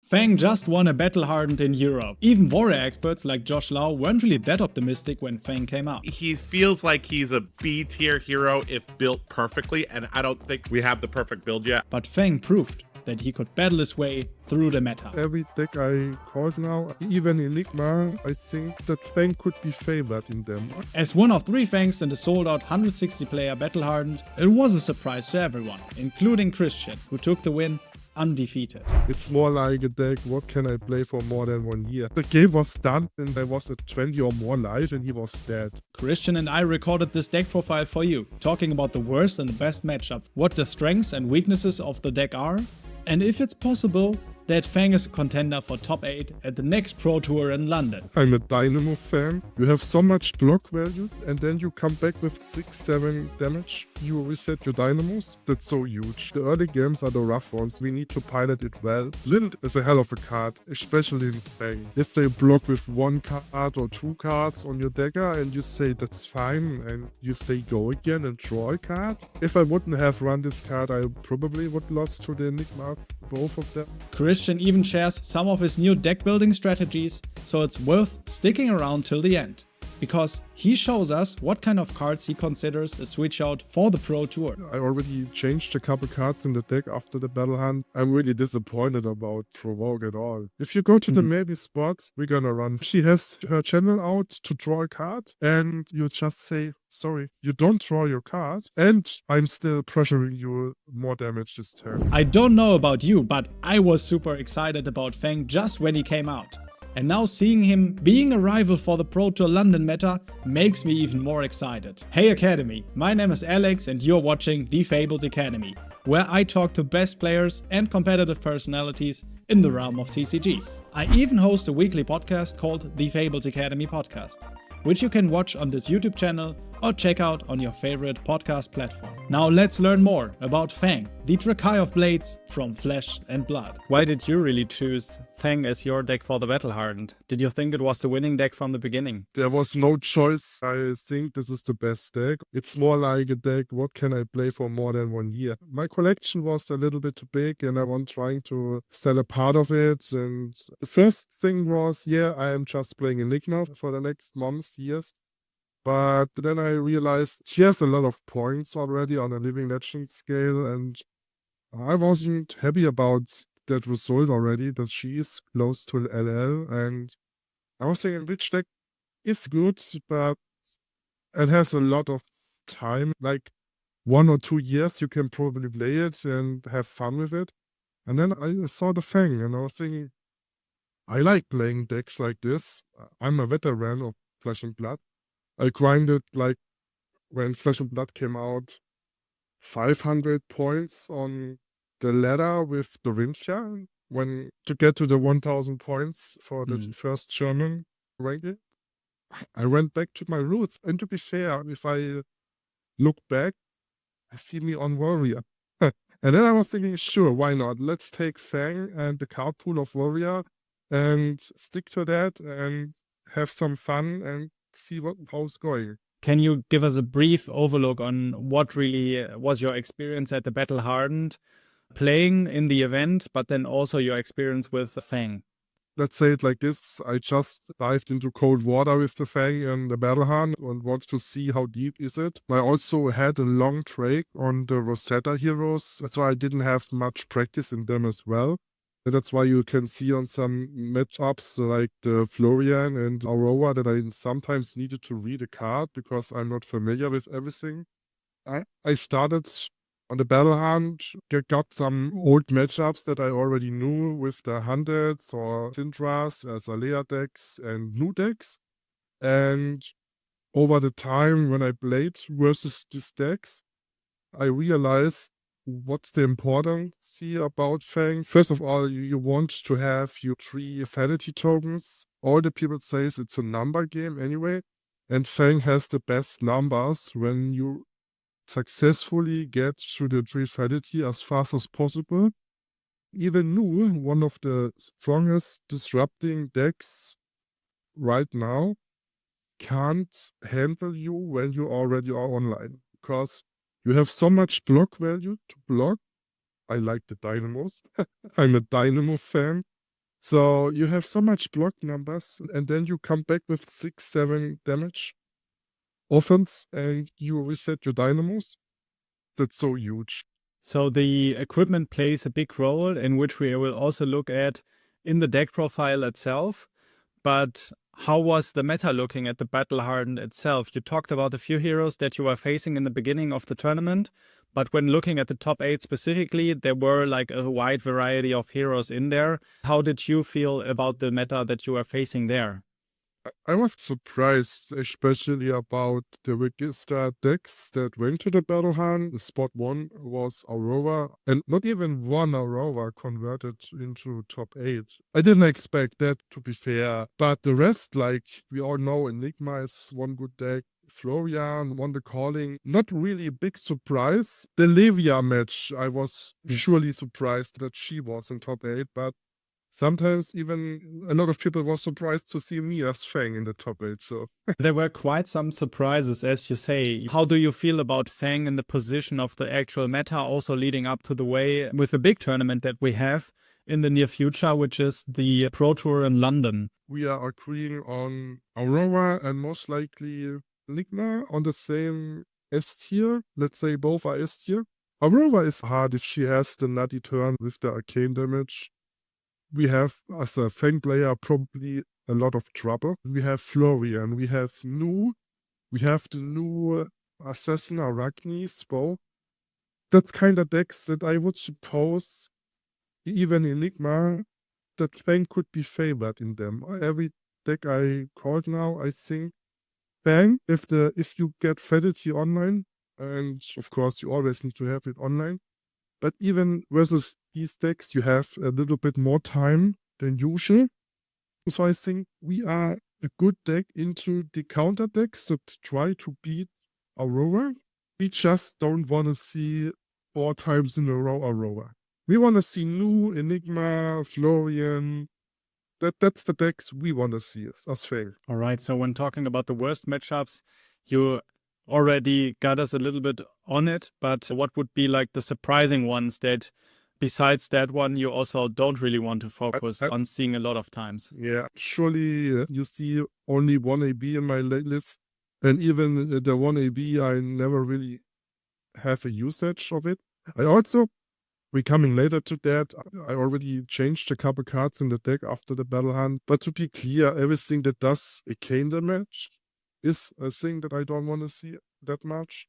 Fang just won a Battle Hardened in Europe. Even warrior experts like Josh Lau weren't really that optimistic when Fang came out. He feels like he's a B-tier hero if built perfectly, and I don't think we have the perfect build yet. But Fang proved that he could battle his way through the meta. Every deck I called now, even Enigma, I think that Fang could be favored in them. As one of 3 Fangs in the sold-out 160-player Battle Hardened, it was a surprise to everyone, including Christian, who took the win undefeated. It's more like a deck, what can I play for more than 1 year? The game was done and there was a 20 or more life and he was dead. Christian and I recorded this deck profile for you, talking about the worst and the best matchups, what the strengths and weaknesses of the deck are, and if it's possible that Fang is a contender for top 8 at the next Pro Tour in London. I'm a Dynamo fan. You have so much block value and then you come back with 6-7 damage. You reset your Dynamos. That's so huge. The early games are the rough ones. We need to pilot it well. Lind is a hell of a card, especially in Fang. If they block with 1 card or 2 cards on your Dagger and you say that's fine and you say go again and draw a card. If I wouldn't have run this card, I probably would lost to the Enigma, both of them. Christian even shares some of his new deck building strategies, so it's worth sticking around till the end, because he shows us what kind of cards he considers a switch out for the Pro Tour. I already changed a couple cards in the deck after the Battle Hunt. I'm really disappointed about Provoke at all. If you go to the maybe spots, we're gonna run. She has her channel out to draw a card and you just say, sorry, you don't draw your card and I'm still pressuring you more damage this turn. I don't know about you, but I was super excited about Fang just when he came out. And now seeing him being a rival for the Pro Tour London meta makes me even more excited. Hey Academy, my name is Alex and you're watching the Fabled Academy, where I talk to best players and competitive personalities in the realm of TCGs. I even host a weekly podcast called the Fabled Academy Podcast, which you can watch on this YouTube channel or check out on your favorite podcast platform. Now let's learn more about Fang, the Drakai of Blades from Flesh and Blood. Why did you really choose Fang as your deck for the Battle Hardened? Did you think it was the winning deck from the beginning? There was no choice. I think this is the best deck. It's more like a deck, what can I play for more than 1 year? My collection was a little bit too big and I was trying to sell a part of it. And the first thing was, yeah, I am just playing Enigma for the next months, years. But then I realized she has a lot of points already on a Living Legend scale and I wasn't happy about that result already, that she is close to LL, and I was thinking which deck is good, but it has a lot of time, like 1 or 2 years you can probably play it and have fun with it. And then I saw the Fang and I was thinking, I like playing decks like this. I'm a veteran of Flesh and Blood. I grinded like when Flesh and Blood came out 500 points on the ladder with Dorinthia when to get to the 1000 points for the first German ranking. I went back to my roots. And to be fair, if I look back, I see me on Warrior. And then I was thinking, sure, why not? Let's take Fang and the card pool of Warrior and stick to that and have some fun and see how it's going. Can you give us a brief overlook on what really was your experience at the Battle Hardened, playing in the event, but then also your experience with Fang? Let's say it like this. I just dived into cold water with the Fang and the Battle Hardened and wanted to see how deep is it. I also had a long trek on the Rosetta heroes, so I didn't have much practice in them as well. That's why you can see on some matchups like the Florian and Aurora that I sometimes needed to read a card because I'm not familiar with everything. I started on the Battle Hunt, got some old matchups that I already knew with the Hundreds or Syndras, Azalea decks and new decks. And over the time when I played versus these decks, I realized what's the importance about Fang? First of all, you want to have your 3 Fidelity tokens. All the people say it's a number game anyway. And Fang has the best numbers when you successfully get to the 3 Fidelity as fast as possible. Even Nu, one of the strongest disrupting decks right now, can't handle you when you already are online. Because you have so much block value to block. I like the Dynamos. I'm a Dynamo fan. So you have so much block numbers, and then you come back with 6, 7 damage offense, and you reset your dynamos. That's so huge. So the equipment plays a big role, in which we will also look at in the deck profile itself. But how was the meta looking at the Battle Hardened itself? You talked about a few heroes that you were facing in the beginning of the tournament, but when looking at the top 8 specifically, there were like a wide variety of heroes in there. How did you feel about the meta that you were facing there? I was surprised, especially about the register decks that went to the Battle Hand. Spot 1 was Aurora, and not even one Aurora converted into top 8. I didn't expect that, to be fair, but the rest, like we all know, Enigma is one good deck. Florian won the calling. Not really a big surprise. The Levia match, I was surely surprised that she was in top 8, but sometimes even a lot of people were surprised to see me as Fang in the top 8. So There were quite some surprises, as you say. How do you feel about Fang in the position of the actual meta, also leading up to the way with the big tournament that we have in the near future, which is the Pro Tour in London? we are agreeing on Aurora and most likely Enigma on the same S tier. Let's say both are S tier. Aurora is hard if she has the nutty turn with the arcane damage. We have, as a Fang player, probably a lot of trouble. We have Florian, we have the new Assassin Arachne's bow. That's kind of decks that I would suppose, even Enigma, that Fang could be favored in them. Every deck I called now, I think Fang, if you get Fidelity online, and of course you always need to have it online, but even versus these decks, you have a little bit more time than usual. So I think we are a good deck into the counter decks that try to beat Aurora. We just don't want to see 4 times in a row Aurora. We want to see new Enigma, Florian. That's the decks we want to see as Fang. All right, so when talking about the worst matchups, you already got us a little bit on it, but what would be like the surprising ones that, besides that one, you also don't really want to focus on seeing a lot of times? Yeah, surely you see only 1 AB in my list, and even the 1 AB, I never really have a usage of it. I also, we're coming later to that, I already changed a couple cards in the deck after the Battle Hunt, but to be clear, everything that does arcane damage is a thing that I don't want to see that much.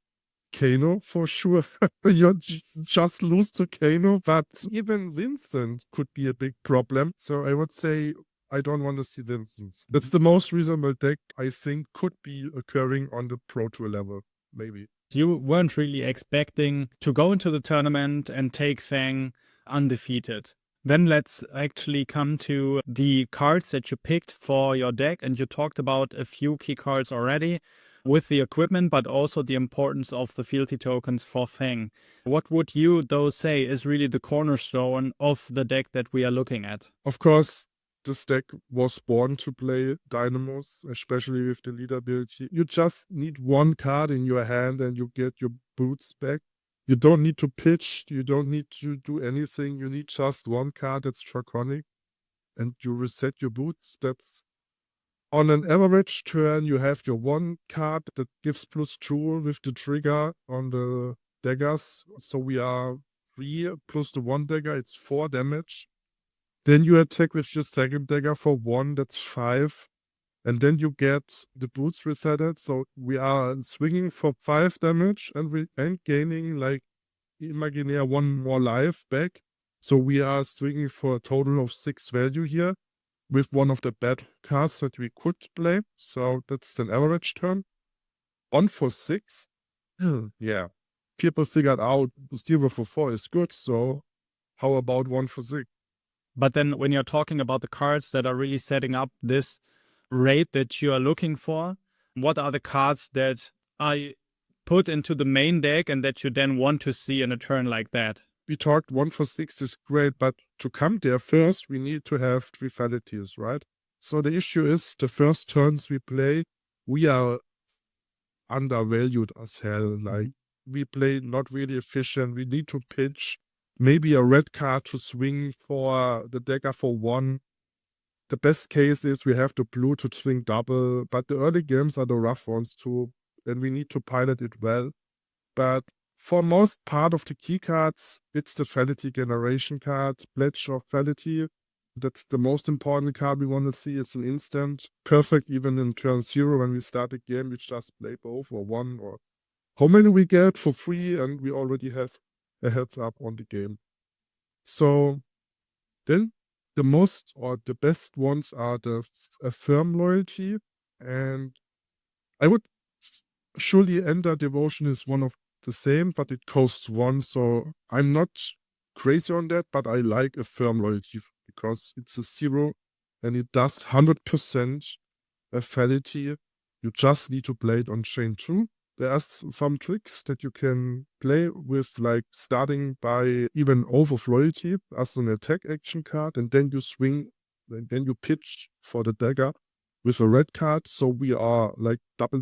Kano, for sure. You just lose to Kano, but even Vincent could be a big problem. So I would say I don't want to see Vincent. That's the most reasonable deck I think could be occurring on the Pro Tour level, maybe. You weren't really expecting to go into the tournament and take Fang undefeated. Then let's actually come to the cards that you picked for your deck, and you talked about a few key cards already with the equipment, but also the importance of the fealty tokens for Fang. What would you, though, say is really the cornerstone of the deck that we are looking at? Of course, this deck was born to play Dynamos, especially with the lead ability. You just need one card in your hand and you get your boots back. You don't need to pitch, you don't need to do anything. You need just one card that's Draconic and you reset your boots. That's on an average turn, you have your one card that gives +2 with the trigger on the daggers. So we are 3 plus the 1 dagger, it's 4 damage. Then you attack with your second dagger for 1, that's 5. And then you get the boots resetted. So we are swinging for 5 damage and gaining like imaginary 1 more life back. So we are swinging for a total of 6 value here with one of the bad cards that we could play. So that's an average turn. 1 for 6. Yeah. People figured out 0 for 4 is good. So how about 1 for 6? But then when you're talking about the cards that are really setting up this rate that you are looking for, what are the cards that are put into the main deck and that you then want to see in a turn like that? We talked 1 for 6 is great, but to come there first, we need to have 3 fatalities, right? So the issue is the first turns we play, we are undervalued as hell. Like, we play not really efficient. We need to pitch maybe a red card to swing for the dagger for 1. the best case is we have the blue to swing double, but the early games are the rough ones too, and we need to pilot it well. But for most part of the key cards, it's the Fallacy Generation card, Pledge of Fallacy. That's the most important card we want to see. It's an instant. Perfect even in turn 0 when we start a game, we just play both or one or how many we get for free, and we already have a heads up on the game. So then the most or the best ones are the Affirm Loyalty, and I would surely Ender Devotion is one of the same, but it costs 1, so I'm not crazy on that, but I like Affirm Loyalty because it's a 0 and it does 100% Fallacy. You just need to play it on chain 2. There are some tricks that you can play with, like starting by even Oath of Loyalty as an attack action card, and then you swing, and then you pitch for the Dagger with a red card. So we are like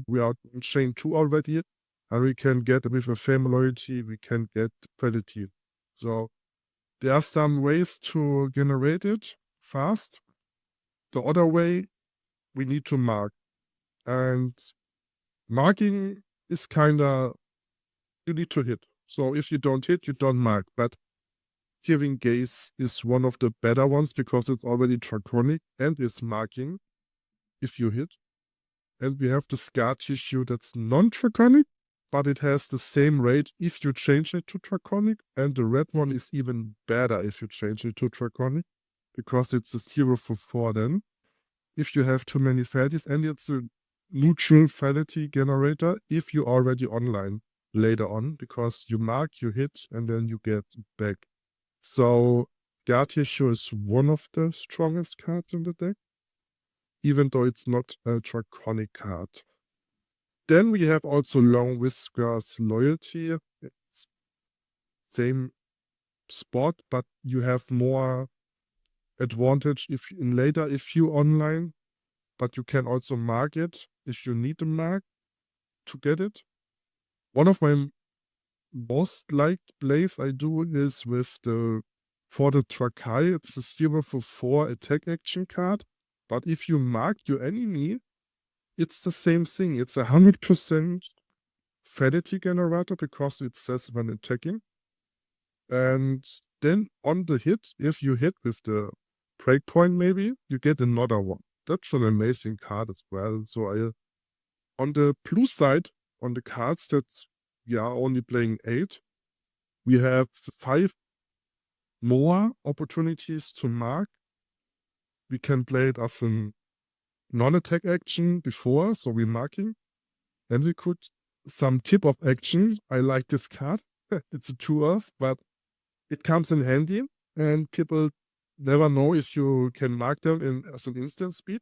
we are in chain 2 already, and we can get with a Fame Loyalty, we can get Fallacy. So there are some ways to generate it fast. The other way, we need to mark. And marking is kinda, you need to hit. So if you don't hit, you don't mark. But Searing Gaze is one of the better ones because it's already Draconic and is marking if you hit. And we have the Scar Tissue that's non-Draconic, but it has the same rate if you change it to Draconic. And the red one is even better if you change it to Draconic because it's a 0 for 4 then. If you have too many fallacies, and it's a neutral fallacy generator if you're already online later on, because you mark, you hit, and then you get back. So Scar Tissue is one of the strongest cards in the deck, even though it's not a Draconic card. Then we have also Long Whisker's Loyalty. It's same spot, but you have more advantage if you online, but you can also mark it if you need a mark to get it. One of my most liked plays I do is with for the Trakai. It's a 0 for 4 attack action card, but if you mark your enemy, it's the same thing. It's 100% Fallacy generator because it says when attacking. And then on the hit, if you hit with the breakpoint maybe, you get another one. That's an amazing card as well. So on the blue side, on the cards that we are only playing 8, we have 5 more opportunities to mark. We can play it as a non-attack action before, so we're marking. Then we could some tip of action. I like this card. It's a 2-earth, but it comes in handy, and people never know if you can mark them as an instant speed.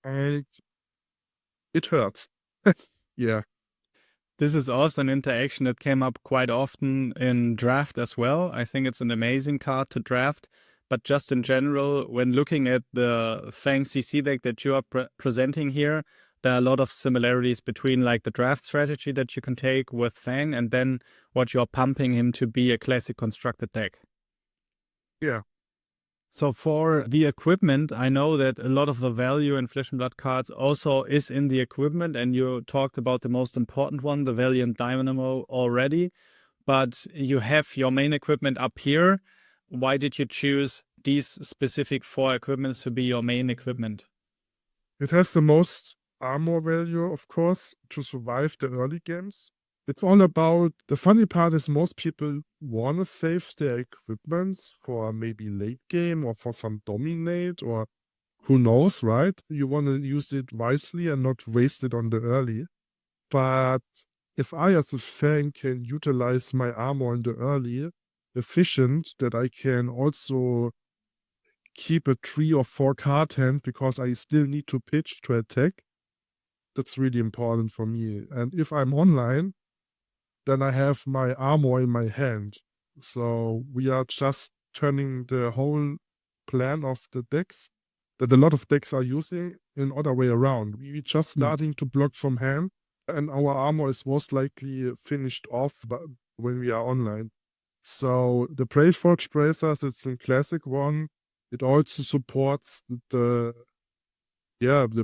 And it hurts. Yeah. This is also an interaction that came up quite often in draft as well. I think it's an amazing card to draft, but just in general, when looking at the Fang CC deck that you are presenting here, there are a lot of similarities between like the draft strategy that you can take with Fang and then what you're pumping him to be a classic constructed deck. Yeah. So for the equipment, I know that a lot of the value in Flesh and Blood cards also is in the equipment, and you talked about the most important one, the Valiant Dynamo, already, but you have your main equipment up here. Why did you choose these specific 4 equipments to be your main equipment? It has the most armor value, of course, to survive the early games. It's all about, the funny part is most people want to save their equipments for maybe late game or for some dominate or who knows, right? You want to use it wisely and not waste it on the early. But if I as a fan can utilize my armor in the early efficient, that I can also keep a 3 or 4 card hand because I still need to pitch to attack, that's really important for me. And if I'm online, then I have my armor in my hand. So we are just turning the whole plan of the decks that a lot of decks are using in other way around. We're just starting to block from hand, and our armor is most likely finished off when we are online. So the Braveforge Bracers, it's a classic one. It also supports the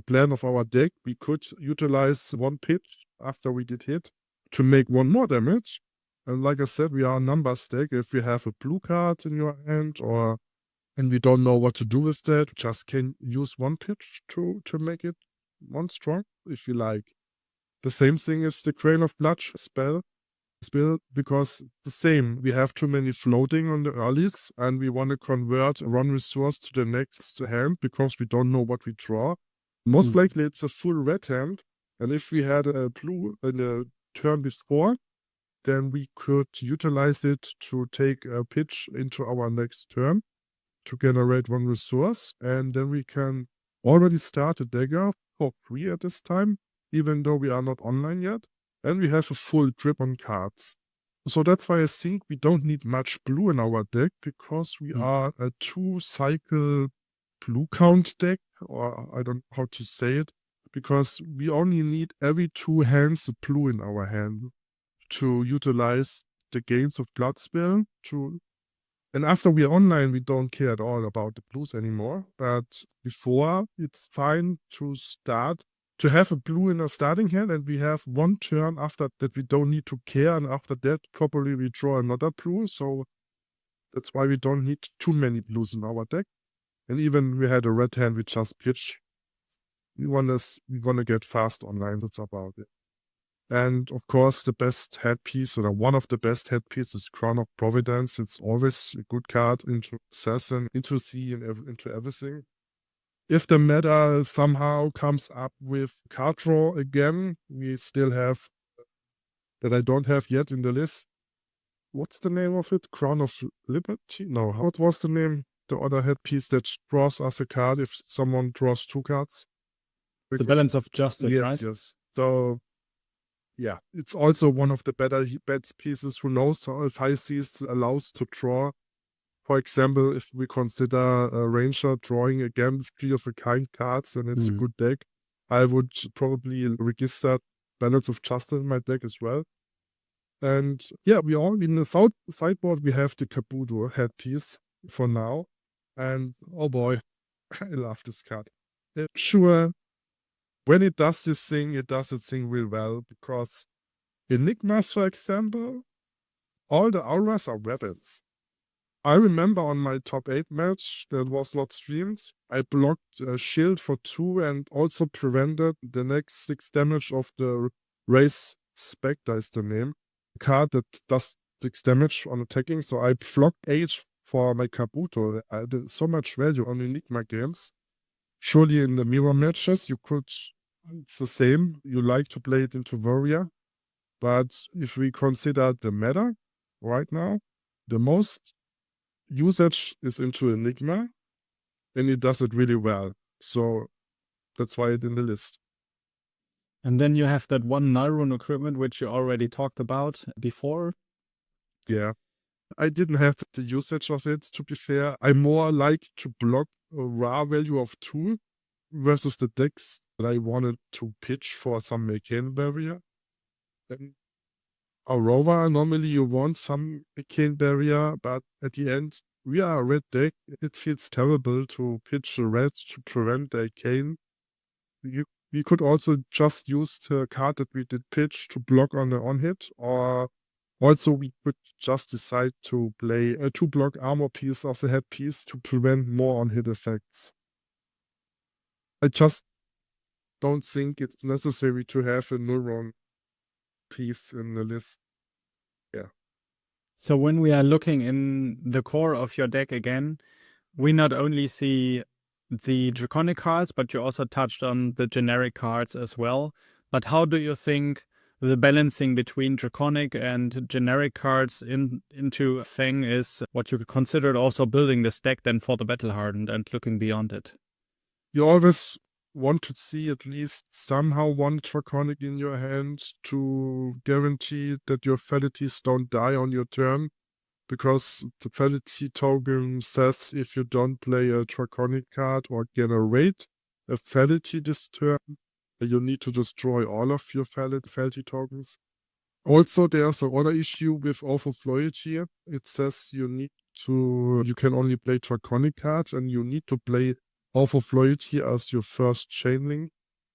plan of our deck. We could utilize one pitch after we did hit to make one more damage. And like I said, we are a numbers deck. If you have a blue card in your hand and we don't know what to do with that, just can use one pitch to make it one strong if you like. The same thing is the Crane of Blood spell, because the same. We have too many floating on the earlies and we want to convert one resource to the next hand because we don't know what we draw. Most likely it's a full red hand, and if we had a blue in the turn before, then we could utilize it to take a pitch into our next turn to generate one resource, and then we can already start a dagger for free at this time, even though we are not online yet, and we have a full grip on cards. So that's why I think we don't need much blue in our deck, because we are a 2-cycle blue count deck, or I don't know how to say it, because we only need every 2 hands a blue in our hand to utilize the gains of blood spell and after we are online, we don't care at all about the blues anymore. But before, it's fine to have a blue in a starting hand, and we have one turn after that we don't need to care, and after that, probably we draw another blue. So that's why we don't need too many blues in our deck. And even we had a red hand, we just pitch. We wanna get fast online. That's about it. And of course, the best headpiece, or one of the best headpieces, is Crown of Providence. It's always a good card into Assassin, into Sea, and into everything. If the meta somehow comes up with card draw again, we still have, that I don't have yet in the list. What's the name of it? Crown of Liberty? No, what was the name? The other headpiece that draws us a card if someone draws 2 cards. The Balance of Justice, right? Yes. So yeah, it's also one of the better pieces. Who knows if High Seas allows to draw. For example, if we consider a Ranger drawing against 3 of a kind cards and it's a good deck, I would probably register Balance of Justice in my deck as well. And yeah, we all in the sideboard, we have the Kabuto headpiece for now. And oh boy, I love this card. Sure. When it does this thing, it does its thing real well, because Enigmas, for example, all the auras are weapons. I remember on my top 8 match that was not streamed, I blocked a shield for 2 and also prevented the next 6 damage of the Race Spectre is the name. A card that does 6 damage on attacking, so I blocked 8 for my Kabuto. I did so much value on Enigma games. Surely in the mirror matches, it's the same. You like to play it into Warrior. But if we consider the meta right now, the most usage is into Enigma, and it does it really well. So that's why it's in the list. And then you have that one Nylon equipment, which you already talked about before. Yeah. I didn't have the usage of it, to be fair. I more like to block a raw value of 2 versus the decks that I wanted to pitch for some arcane barrier. Then Aurora, normally you want some arcane barrier, but at the end, we are a red deck. It feels terrible to pitch a red to prevent the arcane. We could also just use the card that we did pitch to block on the on-hit, or also we could just decide to play a 2-block armor piece of the headpiece to prevent more on-hit effects. I just don't think it's necessary to have a neuron piece in the list. Yeah. So when we are looking in the core of your deck again, we not only see the Draconic cards, but you also touched on the generic cards as well. But how do you think the balancing between Draconic and generic cards into Fang is what you considered also building this deck then for the Battle Hardened and looking beyond it? You always want to see at least somehow one Draconic in your hand to guarantee that your Fallacies don't die on your turn, because the Fallacy token says if you don't play a Draconic card or generate a Fallacy this turn, you need to destroy all of your Fallacy tokens. Also, there's another issue with Oath of Loyalty. It says you need you can only play Draconic cards, and you need to play Oath of Loyalty as your first chain link.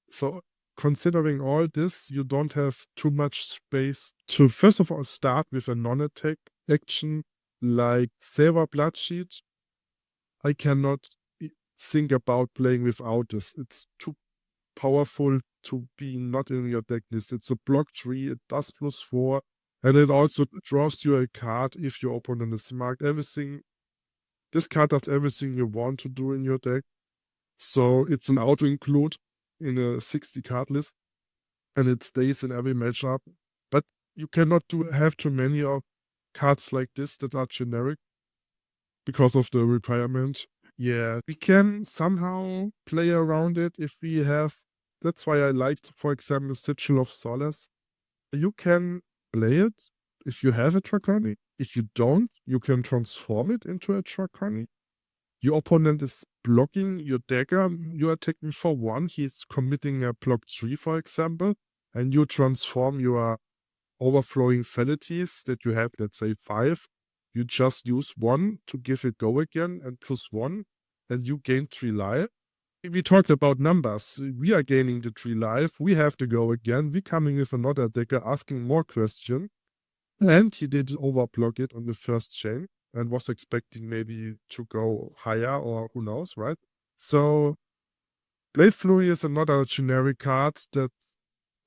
So considering all this, you don't have too much space to first of all start with a non-attack action like Silver Bloodshed. I cannot think about playing without this. It's too powerful to be not in your deck list. It's a block tree, it does +4, and it also draws you a card if your opponent is marked. Everything. This card does everything you want to do in your deck. So it's an auto-include in a 60 card list, and it stays in every matchup. But you cannot have too many of cards like this that are generic because of the requirement. Yeah, we can somehow play around it if we have. That's why I liked, for example, Sigil of Solace. You can play it if you have a Draconic. If you don't, you can transform it into a Draconic. Your opponent is blocking your Dagger. You are taking for 1. He's committing a block 3, for example, and you transform your overflowing Fallacies that you have, let's say 5. You just use 1 to give it go again and +1, and you gain 3 life. We talked about numbers. We are gaining the 3 life. We have to go again. We coming with another Dagger asking more question. And he did overblock it on the first chain and was expecting maybe to go higher or who knows, right? So Blade Fury is another generic card that's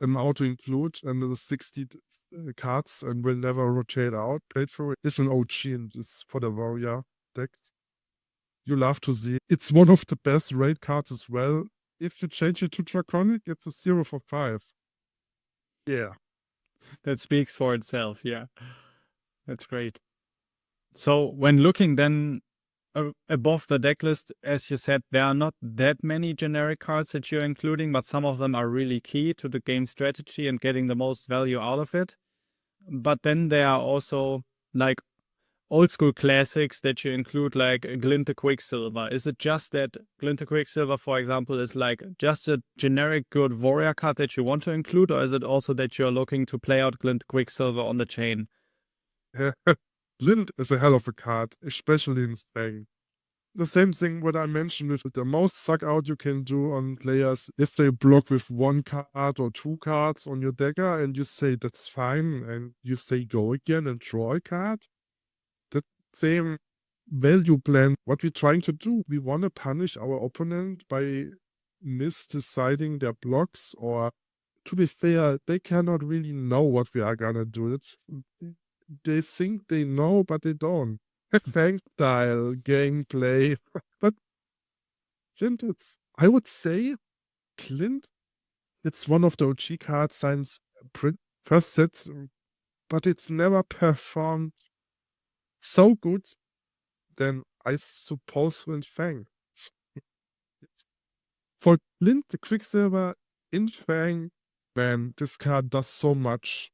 an auto-include and the 60 cards and will never rotate out. Blade Fury is an OG and it's for the warrior decks. You love to see. It's one of the best raid cards as well. If you change it to Draconic, it's a 0 for 5. Yeah. That speaks for itself, yeah. That's great. So when looking then above the deck list, as you said, there are not that many generic cards that you're including, but some of them are really key to the game strategy and getting the most value out of it. But then there are also like old school classics that you include, like Glint the Quicksilver. Is it just that Glint the Quicksilver, for example, is like just a generic good warrior card that you want to include, or is it also that you're looking to play out Glint the Quicksilver on the chain? Glint is a hell of a card, especially in Fang. The same thing what I mentioned with the most suck out you can do on players if they block with 1 card or 2 cards on your Dagger and you say that's fine and you say go again and draw a card. The same value plan, what we're trying to do, we want to punish our opponent by misdeciding their blocks, or to be fair, they cannot really know what we are gonna do. They think they know, but they don't. Fang style gameplay. But Clint, I would say, Clint, it's one of the OG cards since first sets, but it's never performed so good than I suppose in Fang. For Clint, the Quicksilver in Fang, man, this card does so much.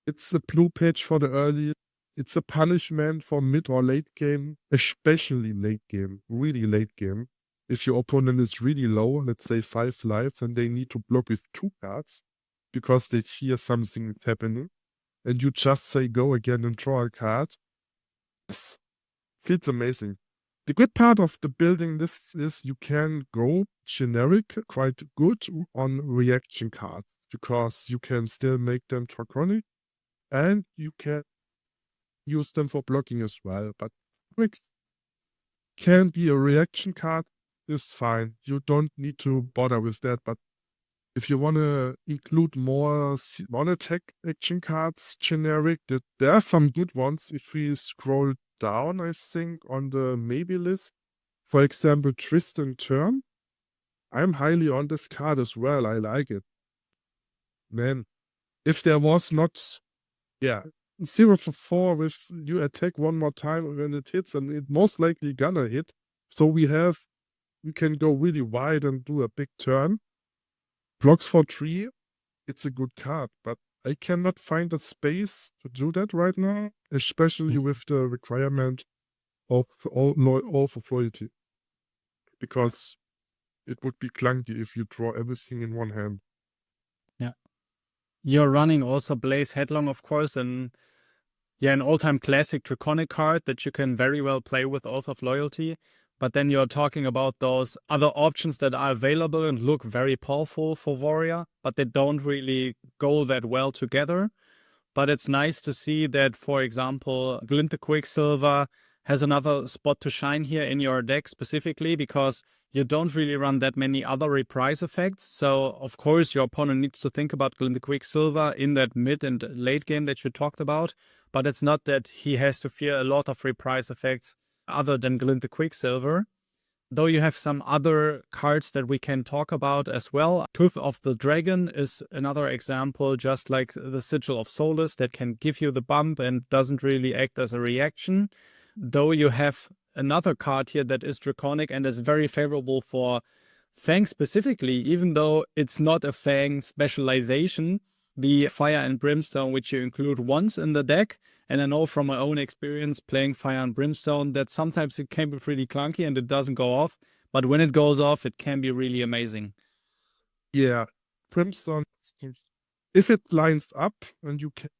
It's the blue patch for the early. It's a punishment for mid or late game, especially late game, really late game. If your opponent is really low, let's say 5 lives, and they need to block with 2 cards because they hear something is happening, and you just say go again and draw a card, this feels amazing. The good part of the building this is you can go generic quite good on reaction cards because you can still make them Draconic and you can use them for blocking as well. But Quicks can be a reaction card, is fine. You don't need to bother with that. But if you want to include more non-attack action cards, generic, there are some good ones. If we scroll down, I think, on the maybe list, for example, Tristan Turn. I'm highly on this card as well. I like it. Man, if there was not, 0 for 4 with you attack 1 more time when it hits, and it most likely gonna hit. So we can go really wide and do a big turn. Blocks for 3, it's a good card, but I cannot find a space to do that right now, especially with the requirement of of loyalty. Because it would be clunky if you draw everything in one hand. Yeah. You're running also Blaze Headlong, of course, and Yeah, an all-time classic Draconic card that you can very well play with Oath of Loyalty. But then you're talking about those other options that are available and look very powerful for Warrior, but they don't really go that well together. But it's nice to see that, for example, Glint the Quicksilver has another spot to shine here in your deck specifically because you don't really run that many other reprise effects. So, of course, your opponent needs to think about Glint the Quicksilver in that mid and late game that you talked about. But it's not that he has to fear a lot of reprise effects other than Glint the Quicksilver. Though you have some other cards that we can talk about as well. Tooth of the Dragon is another example, just like the Sigil of Solace, that can give you the bump and doesn't really act as a reaction. Though you have another card here that is Draconic and is very favorable for Fang specifically, even though it's not a Fang specialization, the Fire and Brimstone, which you include once in the deck. And I know from my own experience playing Fire and Brimstone that sometimes it can be pretty clunky and it doesn't go off. But when it goes off, it can be really amazing. Yeah, Brimstone, if it lines up and you can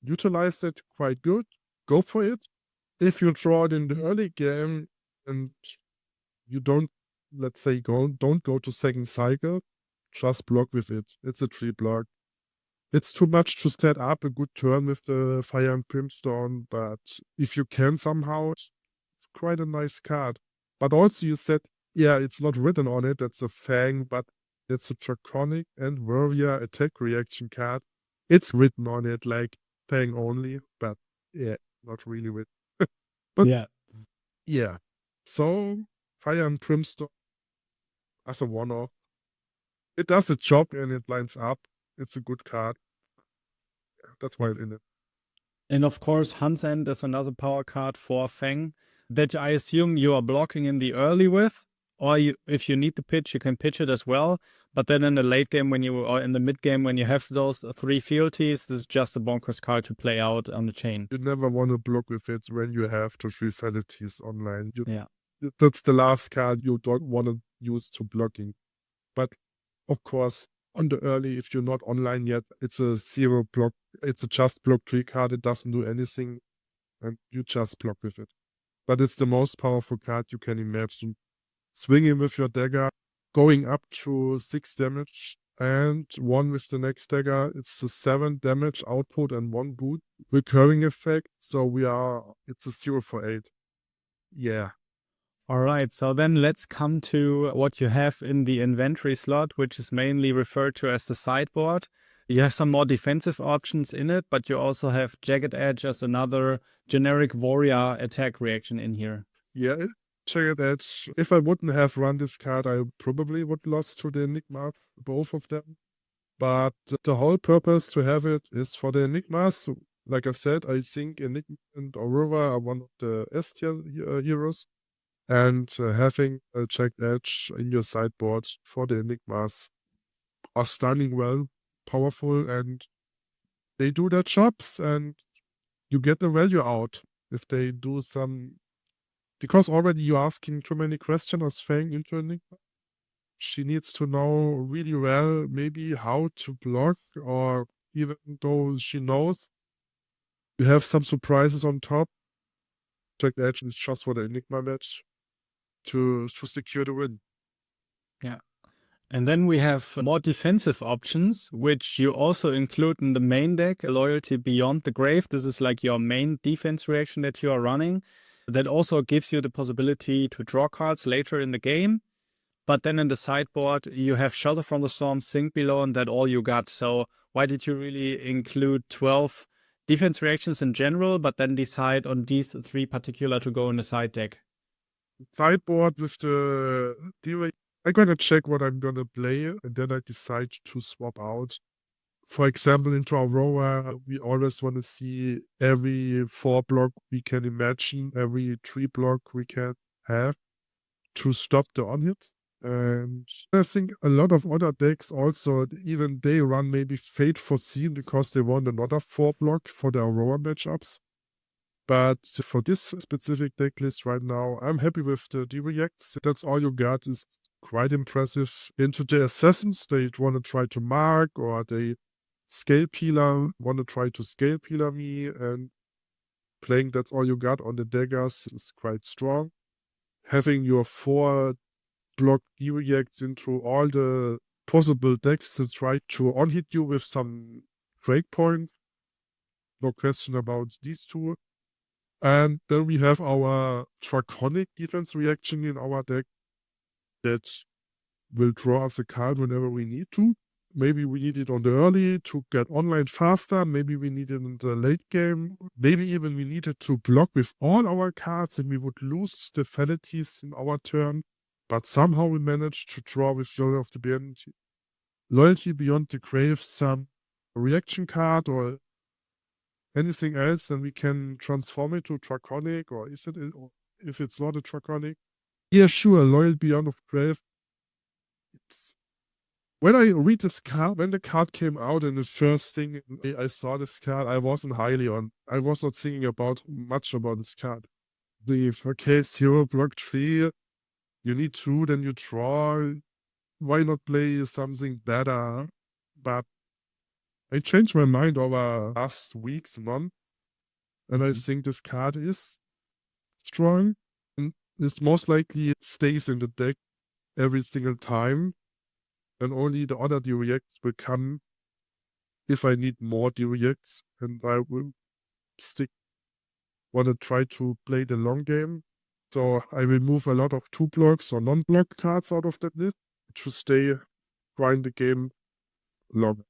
utilize it quite good, go for it. If you draw it in the early game and you don't, let's say, don't go to second cycle, just block with it. It's a 3 block. It's too much to set up a good turn with the Fire and Brimstone, but if you can somehow, it's quite a nice card. But also you said, yeah, it's not written on it, that's a Fang, but it's a Draconic and Warrior attack reaction card. It's written on it like Fang only, but yeah, not really written. But yeah. So Fire and Brimstone as a one-off. It does its job and it lines up. It's a good card. Yeah, that's why it's in it. And of course, Hans End is another power card for Fang that I assume you are blocking in the early with, or if you need to pitch, you can pitch it as well. But then in the late game or in the mid game when you have those 3 fealties, this is just a bonkers card to play out on the chain. You never want to block with it when you have the 3 fealties online. Yeah. That's the last card you don't want to use to blocking. But of course, on the early, if you're not online yet, it's a 0 block. It's a just block 3 card. It doesn't do anything, and you just block with it. But it's the most powerful card you can imagine. Swinging with your dagger, going up to 6 damage, and 1 with the next dagger. It's a 7 damage output and 1 boot. Recurring effect, so it's a 0 for 8. Yeah. All right, so then let's come to what you have in the inventory slot, which is mainly referred to as the sideboard. You have some more defensive options in it, but you also have Jagged Edge as another generic warrior attack reaction in here. Yeah, Jagged Edge. If I wouldn't have run this card, I probably would lost to the Enigma, both of them. But the whole purpose to have it is for the Enigmas. Like I said, I think Enigma and Aurora are one of the S tier heroes. And having a Jagged Edge in your sideboard for the Enigmas are stunning well, powerful, and they do their jobs, and you get the value out if they do some. Because already you're asking too many questions as Fang into Enigma. She needs to know really well maybe how to block, or even though she knows, you have some surprises on top. Jagged Edge is just for the Enigma match to secure the win. Yeah. And then we have more defensive options, which you also include in the main deck, Loyalty Beyond the Grave. This is like your main defense reaction that you are running. That also gives you the possibility to draw cards later in the game. But then in the sideboard, you have Shelter from the Storm, Sink Below, and that all you got. So why did you really include 12 defense reactions in general, but then decide on these 3 particular to go in the side deck? Sideboard with the I'm gonna check what I'm gonna play, and then I decide to swap out. For example, into Aurora, we always want to see every 4 block we can imagine, every 3 block we can have to stop the on-hit. And I think a lot of other decks also, even they run maybe Fate Foreseen because they want another 4 block for the Aurora matchups. But for this specific deck list right now, I'm happy with the D-Reacts. That's all you got is quite impressive. Into the Assassins, they want to try to mark, or they scale peeler, want to try to scale peeler me, and playing That's All You Got on the daggers is quite strong. Having your 4 block D-reacts into all the possible decks to try to on-hit you with some breakpoint. No question about these two. And then we have our Draconic defense reaction in our deck that will draw us a card whenever we need to. Maybe we need it on the early to get online faster. Maybe we need it in the late game. Maybe even we needed to block with all our cards and we would lose the fatalities in our turn. But somehow we managed to draw with Loyalty Beyond the Grave some reaction card or anything else, then we can transform it to Draconic, or is it, or if it's not a Draconic. Yeah, sure, Loyal Beyond of Grave. When I read this card, when the card came out and the first thing I saw this card, I wasn't I was not thinking much about this card. Okay, 0 block 3, you need 2, then you draw. Why not play something better? But I changed my mind over last week's month, and I think this card is strong, and this most likely stays in the deck every single time, and only the other D-reacts will come if I need more D-reacts, and I will want to try to play the long game. So I will move a lot of 2 blocks or non-block cards out of that list to stay, grind the game long.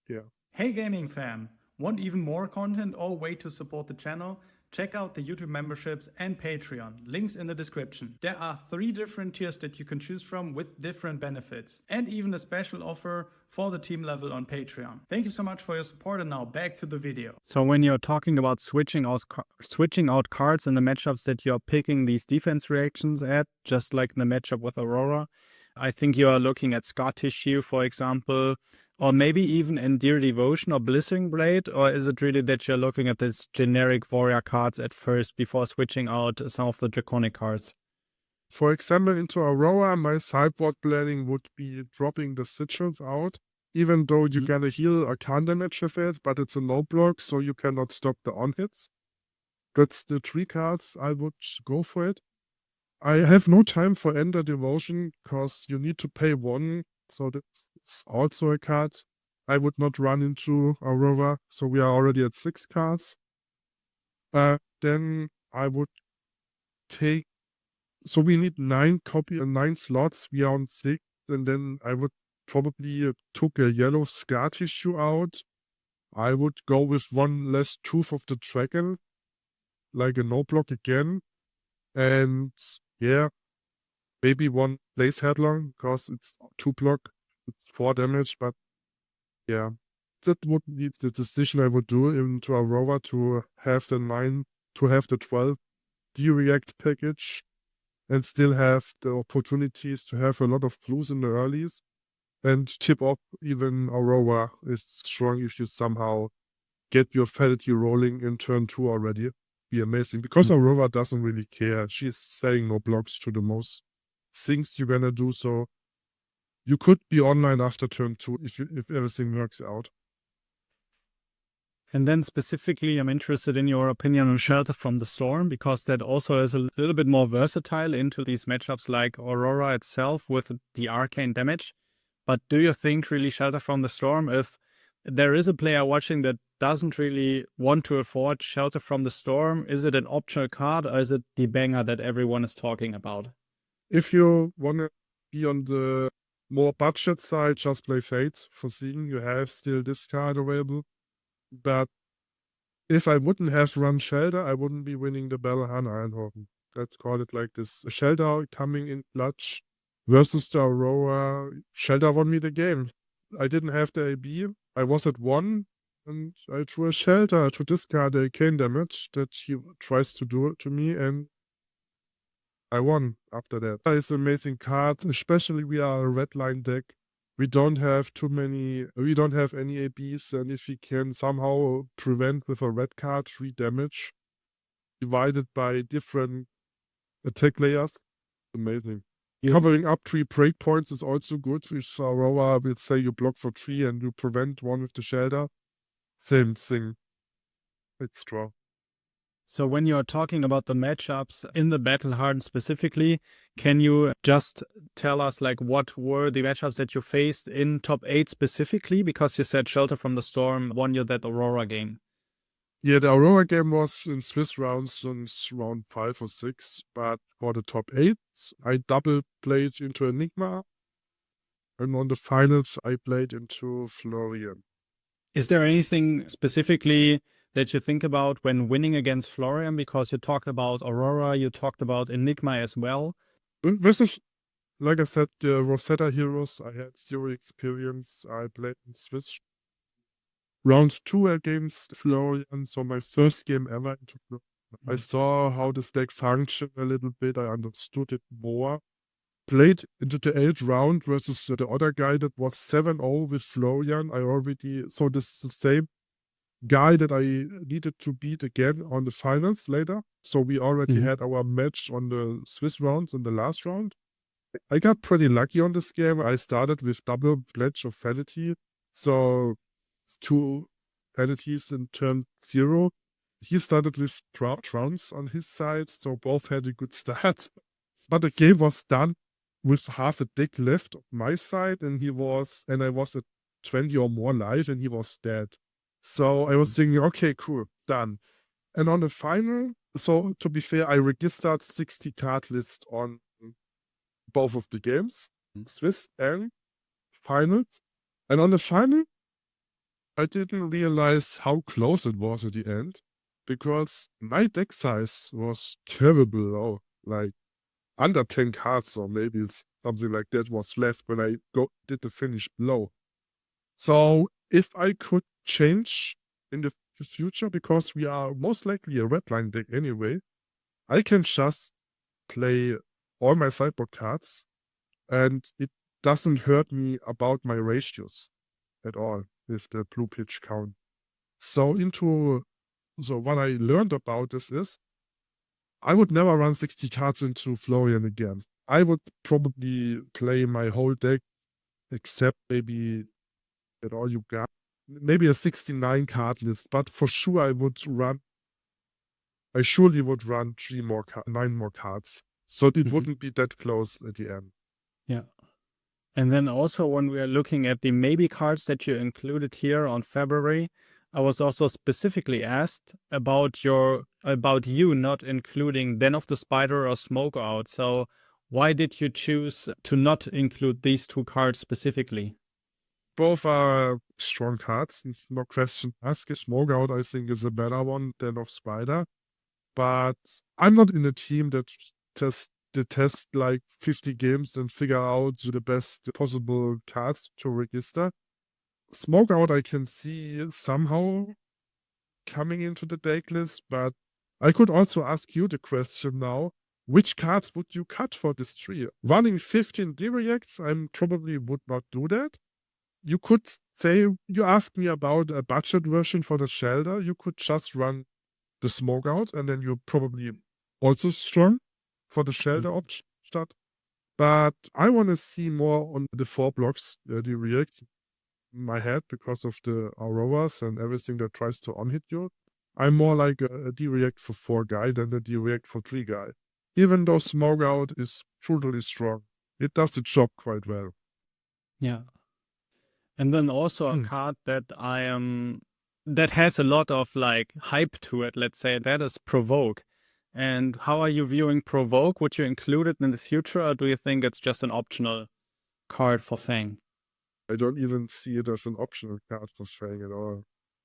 Yeah. Hey gaming fam! Want even more content or way to support the channel? Check out the YouTube memberships and Patreon, links in the description. There are 3 different tiers that you can choose from with different benefits, and even a special offer for the team level on Patreon. Thank you so much for your support, and now back to the video. So when you're talking about switching out cards in the matchups that you're picking these defense reactions at, just like in the matchup with Aurora, I think you are looking at Scar Tissue, for example, or maybe even Endear Devotion or Blissing Blade, or is it really that you're looking at this generic warrior cards at first before switching out some of the Draconic cards? For example, into Aurora, my sideboard planning would be dropping the sigils out, even though you gonna heal arcane damage with it, but it's a no block, so you cannot stop the on-hits. That's the 3 cards I would go for it. I have no time for Ender Devotion, because you need to pay 1, so that's also a card I would not run into Aurora, so we are already at 6 cards. Then I would take, so we need 9 slots, we are on 6, and then I would probably took a yellow Scar Tissue out. I would go with 1 less Tooth of the Dragon, like a no block again, and yeah, maybe 1 Blaze Headlong, because it's 2 block, it's 4 damage, but yeah, that would be the decision I would do into Aurora to have the 12 D-react package and still have the opportunities to have a lot of clues in the earlies. And tip up, even Aurora is strong if you somehow get your fatality rolling in turn 2 already. Be amazing, because Aurora doesn't really care. She's saying no blocks to the most things you're gonna do, so you could be online after turn 2 if everything works out. And then specifically, I'm interested in your opinion on Shelter from the Storm, because that also is a little bit more versatile into these matchups like Aurora itself with the arcane damage. But do you think really Shelter from the Storm, if there is a player watching that doesn't really want to afford Shelter from the Storm, is it an optional card or is it the banger that everyone is talking about? If you want to be on the more budget side, just play Fates. For seeing you have still this card available. But if I wouldn't have run Shelter, I wouldn't be winning the Battle Hardened Europe. Let's call it like this. Shelter coming in clutch versus the Aurora. Shelter won me the game. I didn't have the AB. I was at 1, and I drew a Shelter to discard the arcane damage that he tries to do to me, and I won after that. It's an amazing card, especially we are a red line deck. We don't have any ABs, and if we can somehow prevent with a red card 3 damage divided by different attack layers, amazing. Covering up 3 breakpoints is also good. If Aurora will say you block for 3 and you prevent 1 with the Shelter, Same thing. It's draw. So when you're talking about the matchups in the Battle Hardened specifically, can you just tell us like what were the matchups that you faced in top 8 specifically? Because you said Shelter from the Storm won you that Aurora game. Yeah, the Aurora game was in Swiss rounds since round 5 or 6, but for the top 8, I double played into Enigma, and on the finals, I played into Florian. Is there anything specifically that you think about when winning against Florian? Because you talked about Aurora, you talked about Enigma as well. This is, like I said, the Rosetta Heroes, I had zero experience. I played in Swiss round 2 against Florian, so my first game ever into Florian. I saw how this deck functioned a little bit. I understood it more. Played into the 8th round versus the other guy that was 7-0 with Florian. So this is the same guy that I needed to beat again on the finals later. So we already had our match on the Swiss rounds in the last round. I got pretty lucky on this game. I started with double Pledge of Vanity. So 2 vanities in turn 0. He started with Trance on his side, so both had a good start. But the game was done with half a deck left on my side, and I was at 20 or more life, and he was dead. So I was thinking, okay, cool, done. And on the final, so to be fair, I registered 60 card list on both of the games, Swiss and finals. And on the final, I didn't realize how close it was at the end, because my deck size was terrible low, like under 10 cards or maybe something like that was left when I did the finish low. So if I could change in the future, because we are most likely a redline deck anyway, I can just play all my sideboard cards and it doesn't hurt me about my ratios at all with the blue pitch count. So what I learned about this is I would never run 60 cards into Florian again. I would probably play my whole deck except maybe at all you got. Maybe a 69 card list, but for sure I surely would run 9 more cards. So it wouldn't be that close at the end. Yeah. And then also when we are looking at the maybe cards that you included here on February, I was also specifically asked about you not including Den of the Spider or Smoke Out. So why did you choose to not include these 2 cards specifically? Both are strong cards, no question asked. Smoke Out, I think, is a better one than of Spider. But I'm not in a team that test like 50 games and figure out the best possible cards to register. Smoke Out I can see somehow coming into the deck list, but I could also ask you the question now, which cards would you cut for this tree? Running 15 D-Reacts, I probably would not do that. You could say, you asked me about a budget version for the Shelter, you could just run the Smoke Out, and then you're probably also strong for the Shelter option start. But I want to see more on the 4 blocks, the react in my head because of the Auroras and everything that tries to on-hit you. I'm more like a D-React for 4 guy than a D-React for 3 guy. Even though Smoke Out is brutally strong, it does the job quite well. Yeah. And then also a card that that has a lot of like hype to it, let's say, that is Provoke. And how are you viewing Provoke? Would you include it in the future, or do you think it's just an optional card for Fang? I don't even see it as an optional card for Fang at all.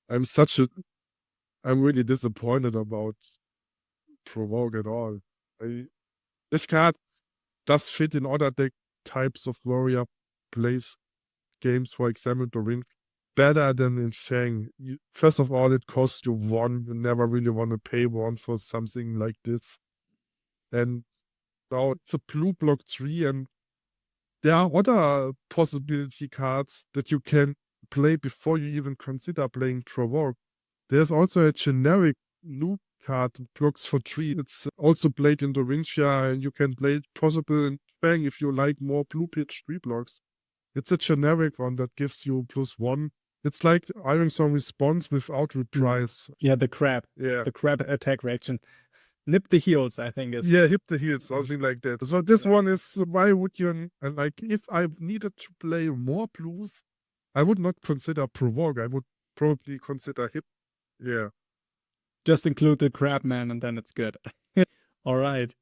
I'm really disappointed about Provoke at all. This card does fit in other deck types of warrior plays games, for example, to win better than in Fang. First of all, it costs you 1. You never really want to pay 1 for something like this. And now it's a blue block 3, and there are other possibility cards that you can play before you even consider playing Provoke. There's also a generic loop card that blocks for 3. It's also played in Dorinthia, and you can play it possible in Fang if you like more blue pitch 3 blocks. It's a generic one that gives you +1 It's like Iron Song response without reprise. Yeah, the crab. Yeah. The crab attack reaction. Nip the heels, I think is. Yeah, hit the heels, something like that. So this one is, why would you, like, if I needed to play more blues, I would not consider provoke. I would probably consider hip. Yeah. Just include the crab man and then it's good. All right.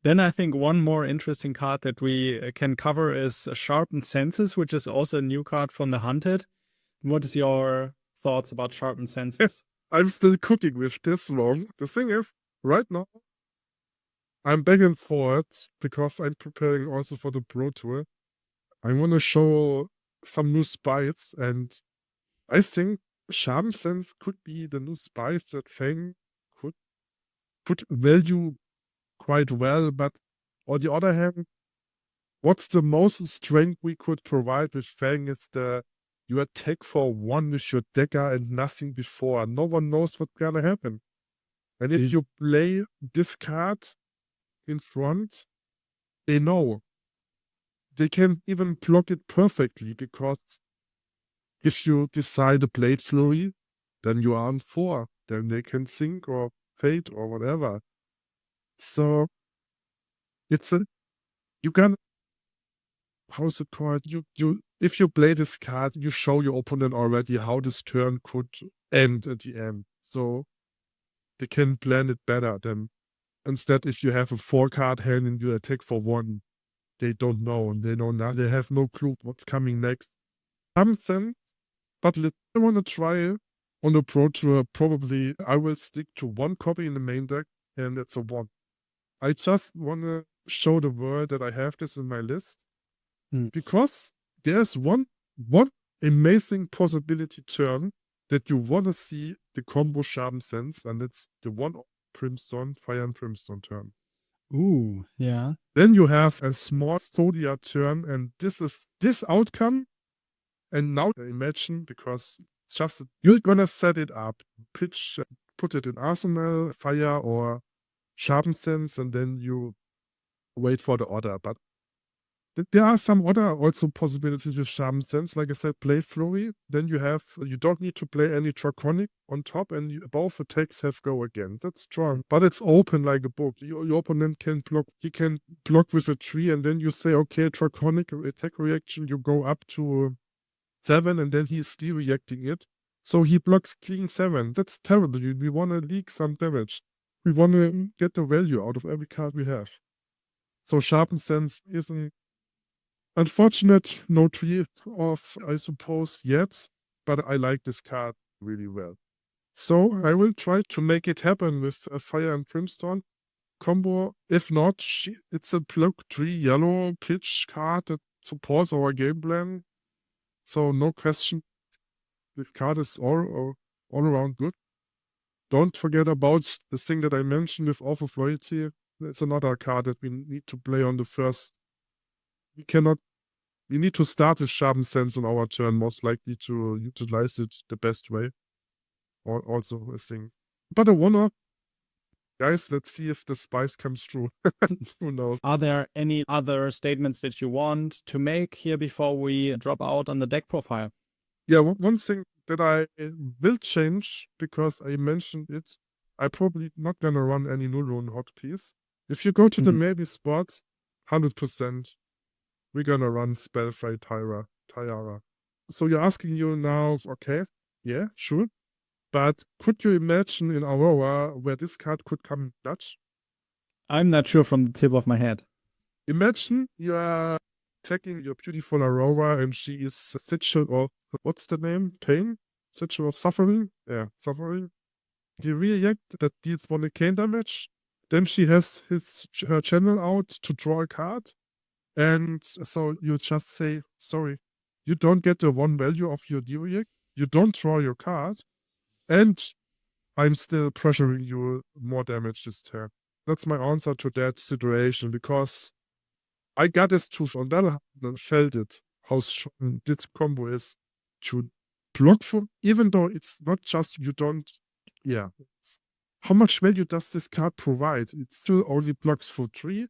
Then I think one more interesting card that we can cover is Sharpened Senses, which is also a new card from the Hunted. What is your thoughts about Sharpened Senses? I'm still cooking with this long. The thing is, right now, I'm back and forth because I'm preparing also for the Pro Tour. I want to show some new spice, and I think Charm Sense could be the new spice that Fang could value quite well. But on the other hand, what's the most strength we could provide with Fang is you attack for 1 with your Dagger and nothing before. No one knows what's gonna happen. And if you play this card in front, they know. They can even block it perfectly, because if you decide a Blade Flurry, then you are on 4. Then they can sink or fade or whatever. So it's you can, how's it called? If you play this card, you show your opponent already how this turn could end at the end. So they can plan it better than, instead, if you have a 4-card hand and you attack for 1, they don't know, and they know nothing. They have no clue what's coming next. Something, but I want to try on the Pro Tour. Probably I will stick to 1 copy in the main deck, and it's a 1. I just want to show the world that I have this in my list, because there's one amazing possibility turn that you want to see the combo Sharpened Sense, and it's the 1 Brimstone, Fire and Brimstone turn. Ooh, yeah. Then you have a small Zodia turn, and this is this outcome. And now imagine, because just you're gonna set it up, pitch, put it in Arsenal, Fire or Sharpened Sense, and then you wait for the order. But there are some other also possibilities with Sharpened Sense. Like I said, play Flurry. Then you don't need to play any Draconic on top, and both attacks have go again. That's strong. But it's open like a book. Your opponent can block. He can block with a 3, and then you say, okay, Draconic attack reaction, you go up to 7, and then he's still reacting it. So he blocks clean 7. That's terrible. We want to leak some damage. We want to get the value out of every card we have. So Sharpened Sense isn't unfortunate, no tree off, I suppose, yet, but I like this card really well. So I will try to make it happen with a Fire and Brimstone combo. If not, it's a block 3 yellow pitch card that supports our game plan. So no question, this card is all around good. Don't forget about the thing that I mentioned with Oath of Loyalty. It's another card that we need to play on the first. We need to start with Sharpened Sense on our turn, most likely to utilize it the best way. Or also a thing. But a 1-up. Guys, let's see if the spice comes through. Who knows? Are there any other statements that you want to make here before we drop out on the deck profile? Yeah, one thing that I will change, because I mentioned it, I'm probably not gonna run any Nullrune hotkeys. If you go to the maybe spots, 100%, we're gonna run Spellfire Tiara. So you're asking you now, okay, yeah, sure. But could you imagine in Aurora where this card could come in clutch? I'm not sure from the tip of my head. Imagine you are attacking your beautiful Aurora, and she is a Sigil of, what's the name? Pain? Sigil of Suffering? Yeah, Suffering. The react that deals 1 arcane damage. Then she has her channel out to draw a card. And so you just say, sorry, you don't get the 1 value of your react. You don't draw your card. And I'm still pressuring you more damage this turn. That's my answer to that situation, because I got this tooth on that and felt it, how strong this combo is to block for, even though it's not just you don't, yeah. How much value does this card provide? It still only blocks for 3,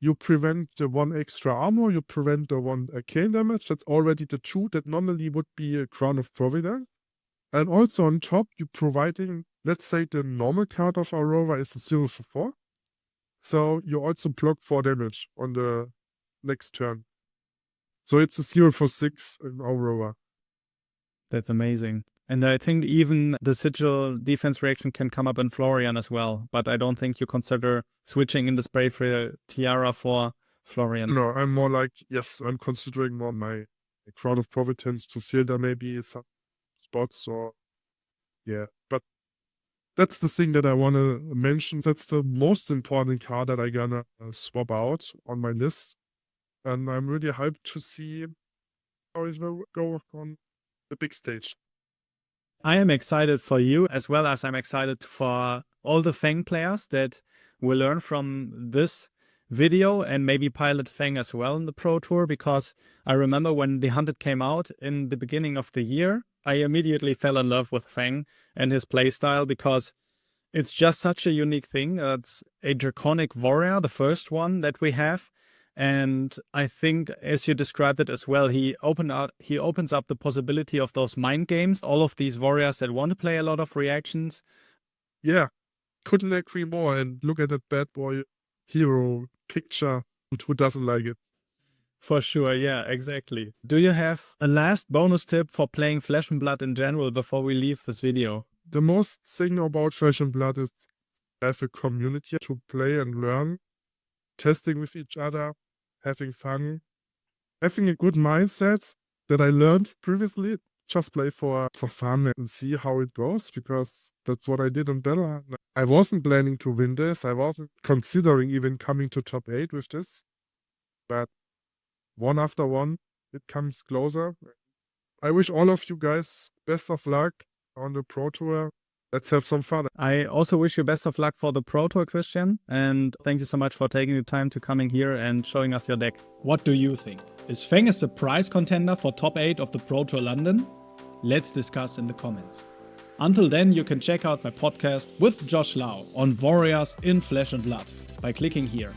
You prevent the 1 extra armor, you prevent the 1 arcane damage. That's already the 2 that normally would be a Crown of Providence. And also on top, you're providing, let's say the normal card of Aurora is a 0 for 4. So you also block 4 damage on the next turn. So it's a 0 for 6 in Aurora. That's amazing. And I think even the sigil defense reaction can come up in Florian as well. But I don't think you consider switching in the spray for Tiara for Florian. No, I'm more like, yes, I'm considering more my Crown of Providence to filter maybe some spots or, yeah. But that's the thing that I want to mention. That's the most important card that I'm gonna swap out on my list. And I'm really hyped to see how it will go on the big stage. I am excited for you, as well as I'm excited for all the Fang players that will learn from this video and maybe pilot Fang as well in the Pro Tour, because I remember when the Hunted came out in the beginning of the year, I immediately fell in love with Fang and his playstyle, because it's just such a unique thing. It's a Draconic warrior, the first one that we have. And I think, as you described it as well, he opens up the possibility of those mind games, all of these warriors that want to play a lot of reactions. Yeah, couldn't agree more. And look at that bad boy hero picture. Who doesn't like it? For sure, yeah, exactly. Do you have a last bonus tip for playing Flesh and Blood in general before we leave this video? The most thing about Flesh and Blood is have a community to play and learn, testing with each other, having fun, having a good mindset that I learned previously. Just play for fun and see how it goes, because that's what I did on Battle Hardened. I wasn't planning to win this. I wasn't considering even coming to top 8 with this. But one after one, it comes closer. I wish all of you guys best of luck on the Pro Tour. Let's have some fun. I also wish you best of luck for the Pro Tour, Christian. And thank you so much for taking the time to coming here and showing us your deck. What do you think? Is Fang a surprise contender for top 8 of the Pro Tour London? Let's discuss in the comments. Until then, you can check out my podcast with Josh Lau on Warriors in Flesh and Blood by clicking here.